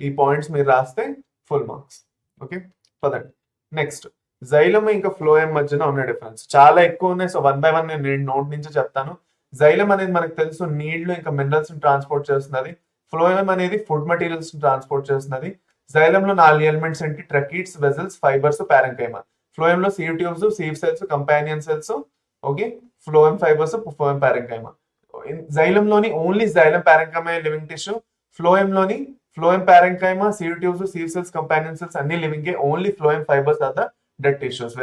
ఈ పాయింట్స్ మీరు రాస్తే ఫుల్ మార్క్స్. ఓకే, పదండి నెక్స్ట్. జైలం ఇంకా ఫ్లోయం మధ్యన ఉన్న డిఫరెన్స్ చాలా ఎక్కువ ఉన్నాయి. సో 1 by 1 నేను నోట్ నుంచి చెప్తాను. జైలం అనేది మనకు తెలుసు నీళ్లు ఇంకా మినరల్స్ ని ట్రాన్స్పోర్ట్ చేస్తున్నది. ఫ్లోయం అనేది ఫుడ్ మెటీరియల్స్ ని ట్రాన్స్పోర్ట్ చేస్తున్నది. జైలంలో 4 ఎలిమెంట్స్ ఏంటి? Tracheids, vessels, fibres, parenchyma. ఫ్లోయంలో sieve tubes, sieve cells, companion cells. Okay, phloem fibres, phloem parenchyma. జైలంలోని only xylem parenchyma living tissue. ఫ్లోయంలోని phloem parenchyma, sieve tubes, sieve cells, companion cells అన్ని living. Only phloem fibres are the dead tissues.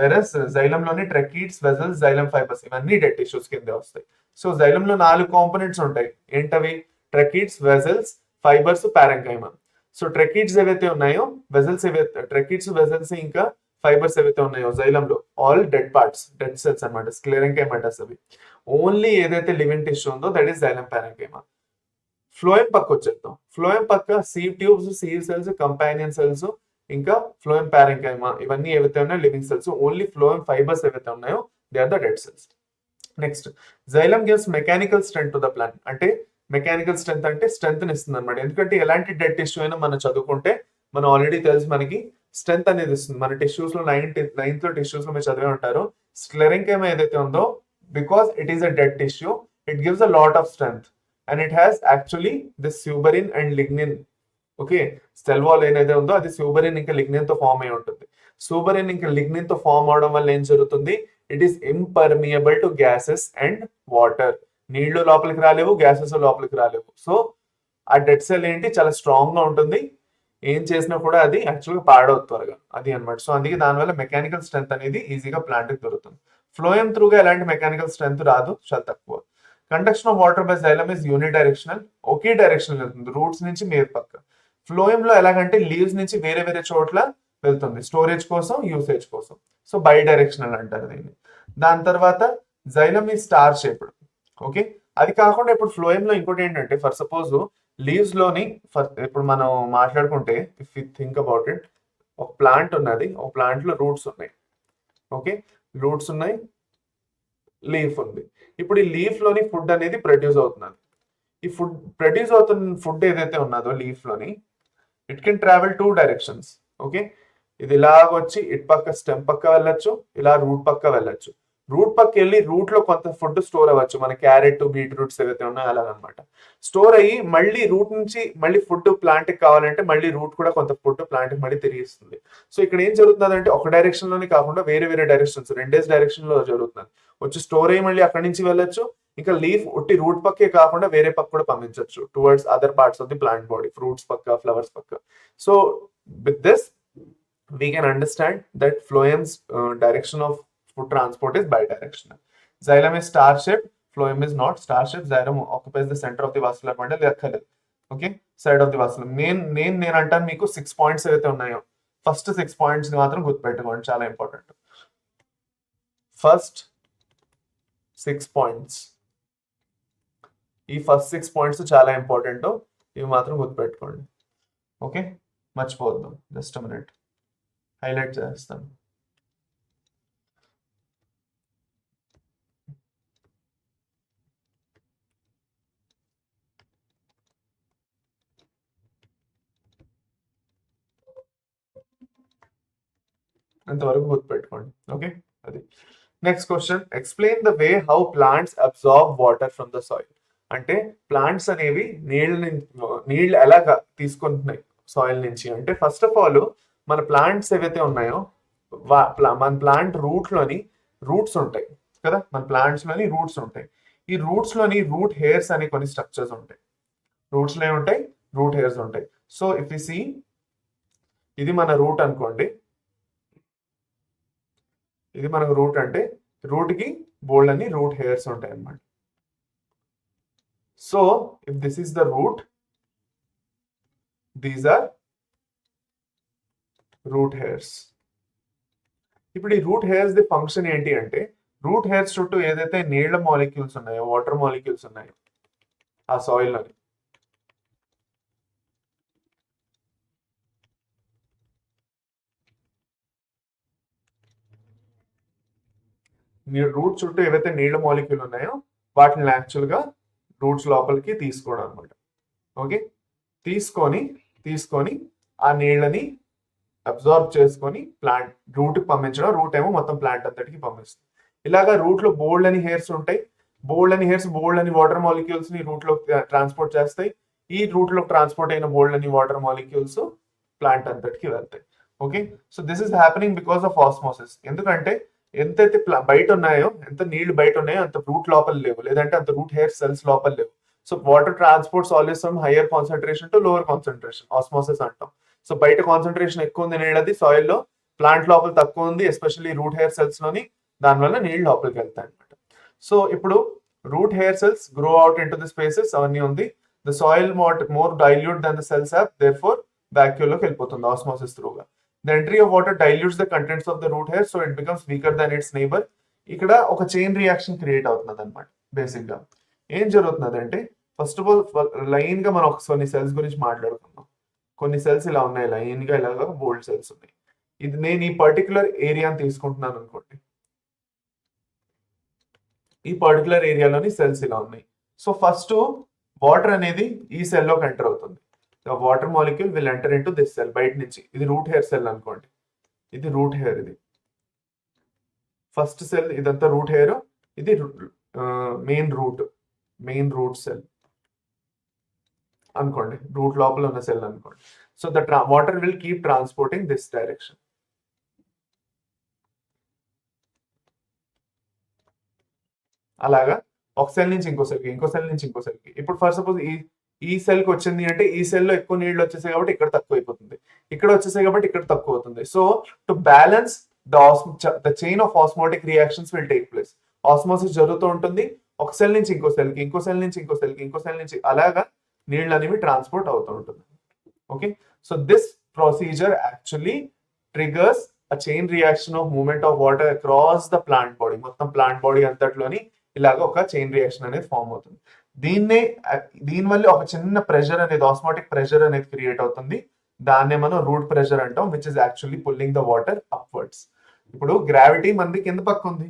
Versus జైలంలోని tracheids, vessels, xylem fibres ఇవన్నీ dead tissues కింద వస్తాయి. So జైలంలో 4 components ఉంటాయి. ఏంటవి? Tracheids, vessels, fibres, parenchyma. So tracheids ఏవైతే ఉన్నాయో, వెజల్స్ ఏవైతే ట్రకీట్స్, వెజల్స్ ఇంకా ఫైబర్స్ ఏవైతే ఉన్నాయో జైలంలో all dead parts, dead cells అనమాట. స్క్లెరెంకైమాటస్ అవి. ఓన్లీ ఏదైతే లివింగ్ టిష్యూ ఉందో that is xylem parenchyma. Phloem పక్క వచ్చేద్దాం. ఫ్లోయం పక్క sieve tubes, sieve cells, companion cells ఇంకా ఫ్లోయం ప్యారెంకైమా ఇవన్నీ ఏవైతే ఉన్నాయో living cells. Only phloem fibres ఏవైతే ఉన్నాయో they are the dead cells. Next, xylem gives mechanical strength to the plant. అంటే మెకానికల్ స్ట్రెంత్ అంటే స్ట్రెంత్ ఇస్తుంది అనమాట. ఎందుకంటే ఎలాంటి డెడ్ టిష్యూ అయినా మనం చదువుకుంటే మనం ఆల్రెడీ తెలుసు మనకి స్ట్రెంత్ అనేది ఇస్తుంది. మన టిష్యూస్ లో నైన్త్ లో టిష్యూస్ లో మీరు చదివే ఉంటారు. స్క్లెరెంకైమా ఏదైతే ఉందో because it is a dead tissue it gives a lot of strength and it has actually this suberin and lignin. Okay, cell wall ఏదైతే ఉందో అది సూబరిన్ ఇంకా లిగ్నిన్ తో ఫామ్ అయి ఉంటుంది. సూబరిన్ ఇంకా లిగ్నిన్ తో ఫామ్ అవడం వల్ల ఏం జరుగుతుంది? It is impermeable to gases and water. నీళ్లు లోపలికి రాలేవు, గ్యాసెస్ లోపలికి రాలేవు. సో ఆ డెడ్ సెల్ ఏంటి చాలా స్ట్రాంగ్ గా ఉంటుంది. ఏం చేసినా కూడా అది యాక్చువల్గా పాడవుతుంది త్వరగా, అది అనమాట. సో అందుకే దానివల్ల మెకానికల్ స్ట్రెంత్ అనేది ఈజీగా ప్లాంట్ కి దొరుకుతుంది. ఫ్లోయం త్రూగా ఎలాంటి మెకానికల్ స్ట్రెంత్ రాదు, చాలా తక్కువ. Conduction of water by xylem is unidirectional. Okay direction వెళ్తుంది, రూట్స్ నుంచి మీద పక్క. ఫ్లోయం లో ఎలాగంటే లీవ్స్ నుంచి వేరే వేరే చోట్ల వెళ్తుంది, స్టోరేజ్ కోసం, యూసేజ్ కోసం. సో బై డైరెక్షనల్ అంటారు దీన్ని. దాని తర్వాత జైలం ఈ స్టార్ షేప్డ్. ఓకే, అది కాకుండా ఇప్పుడు ఫ్లోయం లో ఇంకోటి ఏంటంటే ఫర్ సపోజ్ లీవ్స్ లోని ఇప్పుడు మనం మాట్లాడుకుంటే if you think about it, ఒక ప్లాంట్ ఉన్నది, ఒక ప్లాంట్ లో రూట్స్ ఉన్నాయి. ఓకే, రూట్స్ ఉన్నాయి, లీఫ్ ఉంది. ఇప్పుడు ఈ లీఫ్ లోని ఫుడ్ అనేది ప్రొడ్యూస్ అవుతున్నది. ఈ ఫుడ్ ప్రొడ్యూస్ అవుతున్న ఫుడ్ ఏదైతే ఉన్నదో లీఫ్ లోని it can travel 2 directions. Okay, ఇది ఇలాగ వచ్చి ఇటు పక్క స్టెమ్ పక్క వెళ్ళొచ్చు, ఇలా రూట్ పక్క వెళ్ళొచ్చు. రూట్ పక్క వెళ్ళి రూట్ లో కొంత ఫుడ్ స్టోర్ అవ్వచ్చు, మన క్యారెట్, బీట్రూట్స్ ఏవైతే ఉన్నాయో అలాగనమాట. స్టోర్ అయ్యి మళ్ళీ రూట్ నుంచి మళ్ళీ ఫుడ్ ప్లాంట్ కి కావాలంటే మళ్ళీ రూట్ కూడా కొంత ఫుడ్ ప్లాంట్ కి మళ్ళీ తిరిగి ఇస్తుంది. సో ఇక్కడ ఏం జరుగుతుంది అంటే ఒక డైరెక్షన్ లోనే కాకుండా వేరే వేరే డైరెక్షన్స్, రెండేసి డైరెక్షన్ లో జరుగుతుంది. వచ్చి స్టోర్ అయ్యి మళ్ళీ అక్కడి నుంచి వెళ్ళొచ్చు. ఇంకా లీఫ్ ఒట్టి రూట్ పక్కే కాకుండా వేరే పక్క కూడా పంపించవచ్చు towards other parts of the plant body, fruits పక్క, ఫ్లవర్స్ పక్క. So with this we can understand that phloem's direction of food transport is bidirectional. Xylem is star shaped, phloem is not star shaped. Xylem occupies the center of the vascular bundle. Okay, side of the vascular. నేను అంటాను మీకు 6 points ఏవైతే ఉన్నాయో first 6 points మాత్రం గుర్తుపెట్టుకోండి, చాలా important. First 6 points, ఈ first 6 points చాలా ఇంపార్టెంట్, ఇవి మాత్రం గుర్తుపెట్టుకోండి. ఓకే, మర్చిపోవద్దు. జస్ట్ మినిట్ హైలైట్ చేస్తాను. అంతవరకు గుర్తుపెట్టుకోండి. ఓకే, అది next question. Explain the way how plants absorb water from the soil. అంటే ప్లాంట్స్ అనేవి నీళ్ళు ఎలాగా తీసుకుంటున్నాయి సాయిల్ నుంచి అంటే ఫస్ట్ ఆఫ్ ఆల్ మన ప్లాంట్స్ ఏవైతే ఉన్నాయో మన ప్లాంట్ రూట్స్ ఉంటాయి కదా, మన ప్లాంట్స్ లోని రూట్స్ ఉంటాయి. ఈ రూట్స్ లోని రూట్ హెయిర్స్ అనే కొన్ని స్ట్రక్చర్స్ ఉంటాయి. రూట్స్ లో ఏముంటాయి? రూట్ హెయిర్స్ ఉంటాయి. సో ఇఫ్ యు సీ, ఇది మన రూట్ అనుకోండి, ఇది మనకు రూట్ అంటే రూట్ కి బోల్డ్ అని రూట్ హెయిర్స్ ఉంటాయి అన్నమాట. So if this is the root, these are root hairs. ఇప్పుడు ఈ రూట్ హెయిర్స్ ది ఫంక్షన్ ఏంటి అంటే, రూట్ హెయిర్స్ చుట్టూ ఏదైతే నీళ్ల మాలిక్యూల్స్ ఉన్నాయో, వాటర్ మాలిక్యూల్స్ ఉన్నాయో ఆ సాయిల్ లోని, రూట్ చుట్టూ ఏవైతే నీళ్ల మాలిక్యూల్ ఉన్నాయో వాటిని యాక్చువల్ గా రూట్స్ లోపలికి తీసుకోవడం అనమాట. ఓకే, తీసుకొని ఆ నీళ్ళని అబ్జార్బ్ చేసుకొని ప్లాంట్ రూట్ కి పంపించడం, రూట్ ఏమో మొత్తం ప్లాంట్ అంతటికి పంపిస్తుంది. ఇలాగా రూట్ లో బోల్డ్ అని హెయిర్స్ ఉంటాయి. బోల్డ్ అని వాటర్ మాలిక్యూల్స్ ని రూట్ లో ట్రాన్స్పోర్ట్ చేస్తాయి. ఈ రూట్ లో ట్రాన్స్పోర్ట్ అయిన బోల్డ్ అని వాటర్ మాలిక్యూల్స్ ప్లాంట్ అంతటికి వెళ్తాయి. Okay, so this is happening because of osmosis. ఎందుకంటే ఎంతైతే బయట ఉన్నాయో, ఎంత నీళ్లు బయట ఉన్నాయో అంత రూట్ లోపల లేవు, లేదంటే అంత రూట్ హెయిర్ సెల్స్ లోపల లేవు. So water transports always from hire concentration to lower concentration, osmosis అంటాం. సో బయట కాన్సన్ట్రేషన్ ఎక్కువ ఉంది నీళ్ళది సాయిల్ లో, ప్లాంట్ లోపల తక్కువ ఉంది, ఎస్పెషల్లీ రూట్ హెయిర్ సెల్స్ లోని. దానివల్ల నీళ్ళు లోపలికి వెళ్తాయి అనమాట. సో ఇప్పుడు root hair cells grow out into the spaces, అవన్నీ ఉంది. The soil more dilute than the cells have, therefore vacuum లోకి వెళ్ళిపోతుంది ఆస్మోసిస్ త్రూగా. The entry of water dilutes the contents of the root hair, so it becomes weaker than its neighbor. ఇక్కడ ఒక chain reaction create అవుతుంది అనమాట. Basic గా ఏం జరుగుతుంది అంటే, ఫస్ట్ ఆఫ్ ఆల్ లైన్ గా మనం కొన్ని సెల్స్ గురించి మాట్లాడుకున్నాం. కొన్ని సెల్స్ ఇలా ఉన్నాయి, లైన్ గా ఇలాగా బోల్డ్ సెల్స్ ఉన్నాయి. ఇది నేను ఈ పర్టికులర్ ఏరియాని తీసుకుంటున్నాను అనుకోండి, ఈ పర్టికులర్ ఏరియాలోని సెల్స్ ఇలా ఉన్నాయి. సో ఫస్ట్ వాటర్ అనేది ఈ సెల్ లోకి ఎంటర్ అవుతుంది. The water molecule will enter into this cell బయట నుంచి. ఇది రూట్ హెయిర్ సెల్ అనుకోండి, ఇది రూట్ హెయిర్, ఇది ఫస్ట్ సెల్, ఇదంతా రూట్ హెయిర్, ఇది మెయిన్ రూట్ సెల్ అనుకోండి, రూట్ లోపల ఉన్న సెల్ అనుకోండి. So the water will keep transporting this direction. అలాగా ఒక సెల్ నుంచి ఇంకో సెల్కి, ఇంకో సెల్ నుంచి ఇంకో సెల్కి. ఇప్పుడు ఫర్ సపోజ్ ఈ సెల్ కి వచ్చింది అంటే, ఈ సెల్ లో ఎక్కువ నీళ్లు వచ్చేసాయి కాబట్టి ఇక్కడ తక్కువ అయిపోతుంది, ఇక్కడ వచ్చేసాయి కాబట్టి ఇక్కడ తక్కువ అవుతుంది. So to balance the chain of osmotic reactions will take place. Osmosis జరుగుతూ ఉంటుంది, ఒక సెల్ నుంచి ఇంకో సెల్ కి, ఇంకో సెల్ నుంచి ఇంకో సెల్ కి, ఇంకో సెల్ నుంచి, అలాగా నీళ్ళు అనేవి ట్రాన్స్పోర్ట్ అవుతూ ఉంటుంది. Okay, so this procedure actually triggers a chain reaction of movement of water across the plant body. మొత్తం ప్లాంట్ బాడీ అంతట్లోని ఇలాగ ఒక చైన్ రియాక్షన్ అనేది ఫామ్ అవుతుంది. దీనివల్ల ఒక చిన్న ప్రెషర్ అనేది, ఆస్మోటిక్ ప్రెషర్ అనేది క్రియేట్ అవుతుంది. దాన్నే మనం రూట్ ప్రెషర్ అంటాం, which is actually pulling the water upwards. ఇప్పుడు గ్రావిటీ మంది కింద పక్క ఉంది,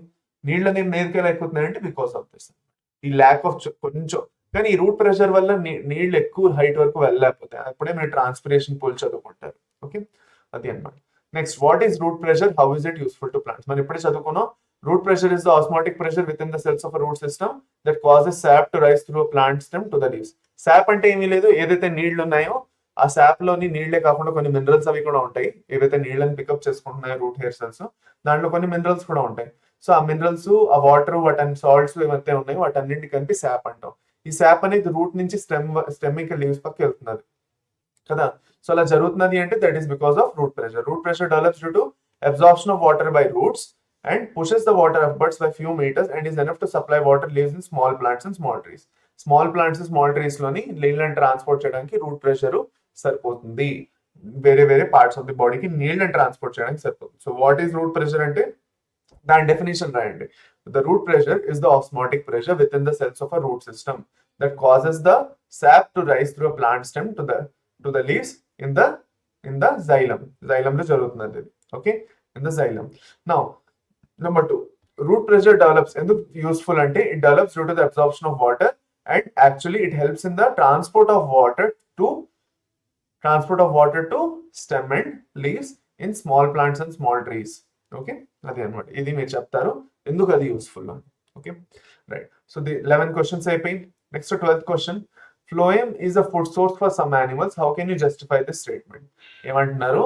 నీళ్ళు అనేవి మీదకి ఎలా ఎక్కుతున్నాయి అంటే బికాస్ ఆఫ్ దిస్, ఈ ల్యాక్ ఆఫ్ కొంచెం. కానీ ఈ రూట్ ప్రెషర్ వల్ల నీళ్ళు ఎక్కువ హైట్ వరకు వెళ్ళలేకపోతాయి. అప్పుడే మీరు ట్రాన్స్పిరేషన్ పూల్ చదువుకుంటారు. ఓకే, అది అన్నమాట. Next, what is root pressure, how is it useful to plants? మనం ఇప్పుడే చదువుకున్నాం. Root pressure is the osmotic pressure within the cells of a root system that causes sap to rise through a plant stem to the leaves. Sap అంటే ఏమీ లేదు, ఏదైతే నీళ్లు ఉన్నాయో ఆ సాప్ లోని నీళ్లే కాకుండా కొన్ని మినరల్స్ అవి కూడా ఉంటాయి. ఏవైతే నీళ్ళని పికప్ చేసుకుంటున్నాయో రూట్ హెయిర్ సెల్స్, దాంట్లో కొన్ని మినరల్స్ కూడా ఉంటాయి. సో ఆ మినరల్స్, ఆ వాటర్, వాటి సాల్ట్స్ ఏవైతే ఉన్నాయో వాటన్నింటి కలిపి సాప్ అంటాం. ఈ సాప్ అనేది రూట్ నుంచి స్టెమ్ ఇంకా లీవ్స్ పక్క వెళ్తున్నది కదా. సో అలా జరుగుతున్నది అంటే that is because of root pressure. Root pressure develops due to absorption of water by roots and pushes the water upwards by few meters and is enough to supply water leaves in small plants and small trees. Small plants and small trees లోని నీళ్ళని transport చేయడానికి root pressure సరిపోతుంది. వేరే parts of the బాడీకి నీళ్ళని transport చేయడానికి సరిపోతుంది. So what is root pressure అంటే దాని డెఫినేషన్ రాయండి. The root pressure is the osmotic pressure within the cells of a root system that causes the sap to rise through a plant stem to the leaves in the xylem. Xylem లో జరుగుతున్నది ఇది. Okay, in the xylem. Now number 2, root pressure develops ఎందుకు useful అంటే, it develops due to the absorption of water and actually it helps in the transport of water to stem and leaves in small plants and small trees. Okay, అది అన్నమాట. ఇది మీరు చెప్తారు ఎందుకు అది useful అని. Okay, right. So the 11 questions అయిపోయింది. Next 12th question, phloem is a food source for some animals, how can you justify this statement? ఏమంటున్నారు,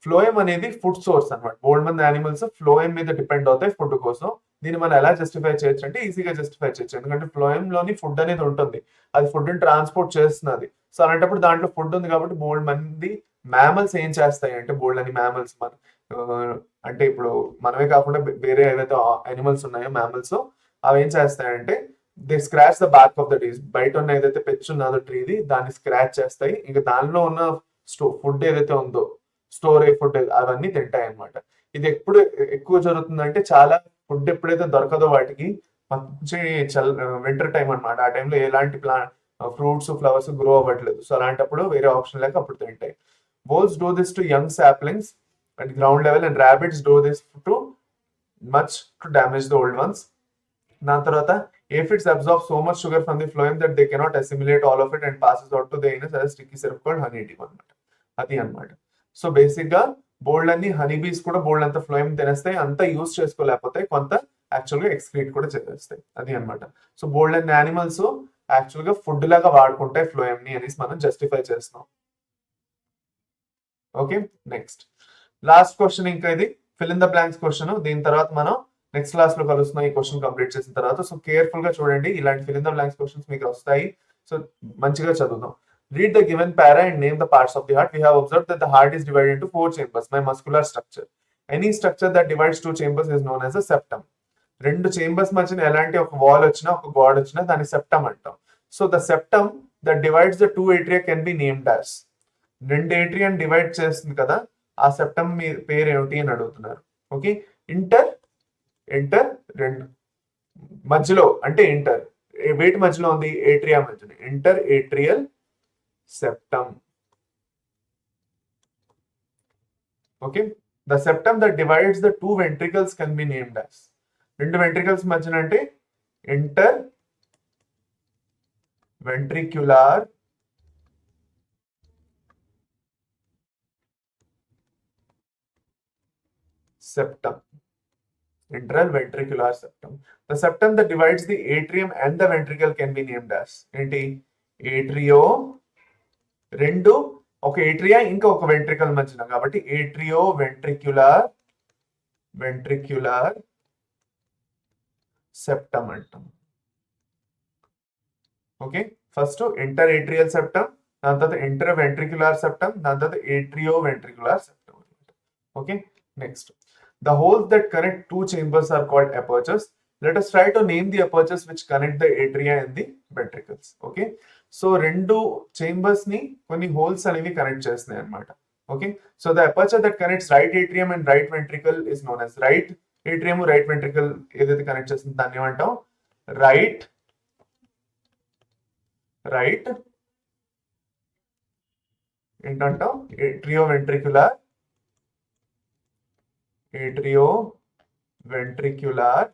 ఫ్లోయం అనేది ఫుడ్ సోర్స్ అనమాట. బోల్డ్ మంది యానిమల్స్ ఫ్లోయం మీద డిపెండ్ అవుతాయి ఫుడ్ కోసం. దీన్ని మనం ఎలా జస్టిఫై చేయొచ్చు అంటే ఈజీగా జస్టిఫై చేయొచ్చు, ఎందుకంటే ఫ్లోయం లోని ఫుడ్ అనేది ఉంటుంది, అది ఫుడ్ ని ట్రాన్స్పోర్ట్ చేస్తున్నది. సో అలాంటప్పుడు దాంట్లో ఫుడ్ ఉంది కాబట్టి బోల్డ్ మంది మ్యామల్స్ ఏం చేస్తాయి అంటే, బోల్డ్ అని మ్యామల్స్ మన అంటే ఇప్పుడు మనమే కాకుండా వేరే ఏవైతే యానిమల్స్ ఉన్నాయో మ్యామల్స్, అవి ఏం చేస్తాయంటే they scratch the back of the trees. బయట ఉన్న ఏదైతే పెచ్చు ఉన్నదో ట్రీది దాన్ని స్క్రాచ్ చేస్తాయి, ఇంకా దానిలో ఉన్న ఫుడ్ ఏదైతే ఉందో స్టోరేజ్ ఫుడ్ అవన్నీ తింటాయి అనమాట. ఇది ఎప్పుడు ఎక్కువ జరుగుతుందంటే, చాలా ఫుడ్ ఎప్పుడైతే దొరకదో వాటికి, మంచి వింటర్ టైం అనమాట, ఆ టైంలో ఎలాంటి ఫ్రూట్స్ ఫ్లవర్స్ గ్రో అవ్వట్లేదు. సో అలాంటప్పుడు వేరే ఆప్షన్ లేక అప్పుడు తింటాయి. Wolves do this to young saplings at ground level, and rabbits do this to much to damage the old ones. దాని తర్వాత aphids absorb so much sugar from the phloem that they cannot assimilate all of it and passes out to the anus as sticky syrup called honeydew అనమాట. అది అనమాట. So basic గా బోల్డ్ అన్ని honey bees కూడా బోల్డ్ అంత phloem తినేస్తాయి, అంతా use చేసుకోలేకపోతే కొంత actual గా ఎక్స్క్రీట్ కూడా చేస్తాయి. అది అనమాట. సో బోల్డ్ అన్ని యానిమల్స్ యాక్చువల్ గా ఫుడ్ లాగా వాడుకుంటాయి ఫ్లోయం ని అనేసి మనం జస్టిఫై చేస్తున్నాం. ఓకే, నెక్స్ట్ లాస్ట్ క్వశ్చన్, ఇంకా ఇది fill in the blanks question. దీని తర్వాత మనం నెక్స్ట్ క్లాస్ లో కలుస్తున్నాం ఈ క్వశ్చన్ కంప్లీట్ చేసిన తర్వాత. సో కేర్ఫుల్ గా చూడండి, ఇలాంటి fill in the blanks questions మీకు వస్తాయి. సో మంచిగా చదువుదాం. Read the given para and name the parts of the heart. We have observed that the heart is divided into 4 chambers by muscular structure. Any structure that divides 2 chambers is known as a septum. రెండు chambers మధ్యన ఎలాంటి ఒక wall వచ్చినా ఒక God వచ్చినా దాన్ని septum అంటాం. So the septum that divides the 2 atria can be named as. రెండు ఏట్రియాని డివైడ్ చేస్తుంది కదా, ఆ సెప్టమ్ మీ పేరు ఏమిటి అని అడుగుతున్నారు. ఓకే, ఇంటర్ ఇంటర్ రెండు మధ్యలో అంటే ఇంటర్ వేటి మధ్యలో ఉంది, ఏట్రియా మధ్యన, inter atrial septum. Okay, the septum that divides the 2 ventricles can be named as. రెండు వెంట్రికల్స్ మధ్యన అంటే inter ventricular septum, internal ventricular septum. The septum that divides the atrium and the ventricle can be named as ఏంటి, ఏట్రియో, రెండు ఒక atria ఇంకా ఒక ventricle మధ్యన కాబట్టి ఏట్రియో వెంట్రిక్యులార్ వెంట్రిక్యులార్ సెప్టమ్ అంటాం. Okay, first inter atrial septum, దాని తర్వాత ఇంటర్ వెంట్రిక్యులార్ సెప్టమ్, దాని తర్వాత atrioventricular septum. Okay, next, the holes that connect 2 chambers are called apertures. Let us try to name the apertures which connect the atria and the ventricles. Okay, so రెండు chambers ని కొన్ని holes అనేవి connect చేస్తున్నాయి అన్నమాట. Okay, so the aperture that connects right atrium and right ventricle is known as right atrium, right ventricle ఏదైతే connect చేస్తుందో దాన్ని ఏమంటాం, రైట్ ఏంటంటాం, ఏట్రియో వెంట్రిక్యులార్ atrioventricular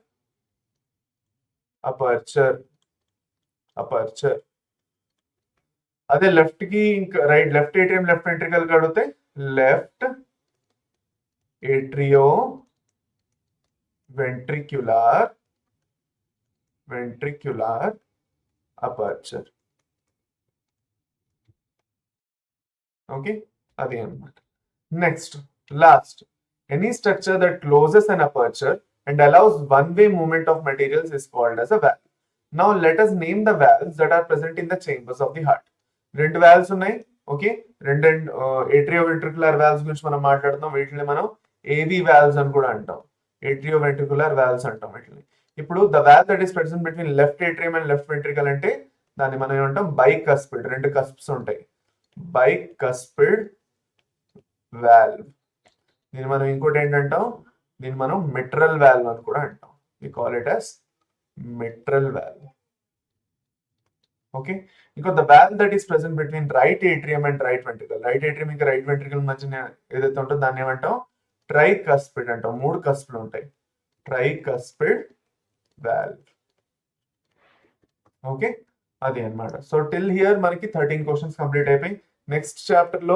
aperture. అదే లెఫ్ట్ కి ఇంకా right, left atrium left ventricle కడితే లెఫ్ట్ ఏట్రియో వెంట్రిక్యులార్ అపర్చర్. ఓకే, అది అన్నమాట. Next last, any structure that closes an aperture and allows one-way movement of materials is called as a valve. Now let us name the valves that are present in the chambers of the heart. రెండు valves ఉన్నాయి. Okay, రెండు atrioventricular valves గురించి మనం మాట్లాడుతున్నాం. వీటిని మనం AV valves అని కూడా అంటాం, atrioventricular valves అంటాం వీటిని. ఇప్పుడు the valve that is present between left atrium and left ventricle అంటే దాన్ని మనం ఏమంటాం, bicuspid. రెండు cusps ఉంటాయి, bicuspid valve. దీన్ని మనం ఇంకోటి ఏంటంటాం, దీన్ని మనం మిట్రల్ వాల్వ్ అని కూడా అంటాం. We call it as mitral valve. Okay, ఇంకో the valve that is present between right atrium and right ventricle. Right atrium ఇంకా రైట్ వెంట్రికల్ మధ్య ఏదైతే ఉంటుందో దాన్ని ఏమంటాం, ట్రైకస్పిడ్ అంటాం. 3 కస్పులు ఉంటాయి, ట్రైకస్పిడ్ వాల్వ్. ఓకే, అది అన్నమాట. సో టిల్ హియర్ మనకి 13 క్వశ్చన్స్ కంప్లీట్ అయిపోయి. నెక్స్ట్ చాప్టర్ లో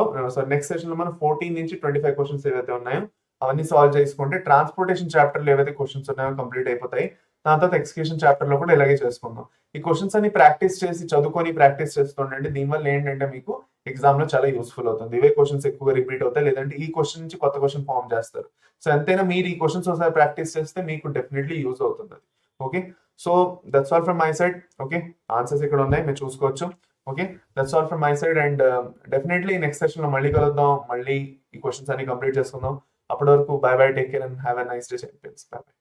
నెక్స్ట్ సెషన్ లో మనం 14 నుంచి 25 క్వశ్చన్స్ ఏవైతే ఉన్నాయో అవన్నీ సాల్వ్ చేసుకుంటే ట్రాన్స్పోర్టేషన్ చాప్టర్ లో ఏవైతే క్వశ్చన్స్ ఉన్నాయో కంప్లీట్ అయిపోతాయి. దాని తర్వాత ఎక్స్క్యూషన్ చాప్టర్ లో కూడా ఇలాగే చేసుకుందాం. ఈ క్వశ్చన్స్ అన్ని ప్రాక్టీస్ చేసి చదువుకొని ప్రాక్టీస్ చేస్తుండండి. దీనివల్ల ఏంటంటే మీకు ఎగ్జామ్ లో చాలా యూస్ఫుల్ అవుతుంది. ఇవే క్వశ్చన్స్ ఎక్కువగా రిపీట్ అవుతాయి, లేదంటే ఈ క్వశ్చన్ నుంచి కొత్త క్వశ్చన్ ఫామ్ చేస్తారు. సో ఎంతైనా మీరు ఈ క్వశ్చన్స్ ఒకసారి ప్రాక్టీస్ చేస్తే మీకు డెఫినెట్లీ యూజ్ అవుతుంది. Okay, so that's all from my side. Okay, answers ఇక్కడ ఉన్నాయి, మీరు చూసుకోవచ్చు. Okay, that's all from my side. And definitely next session లో మళ్ళీ కలుద్దాం, మళ్ళీ ఈ క్వశ్చన్స్ అన్ని కంప్లీట్ చేసుకుందాం. అప్పటి వరకు by by, take care and have a nice day. By by.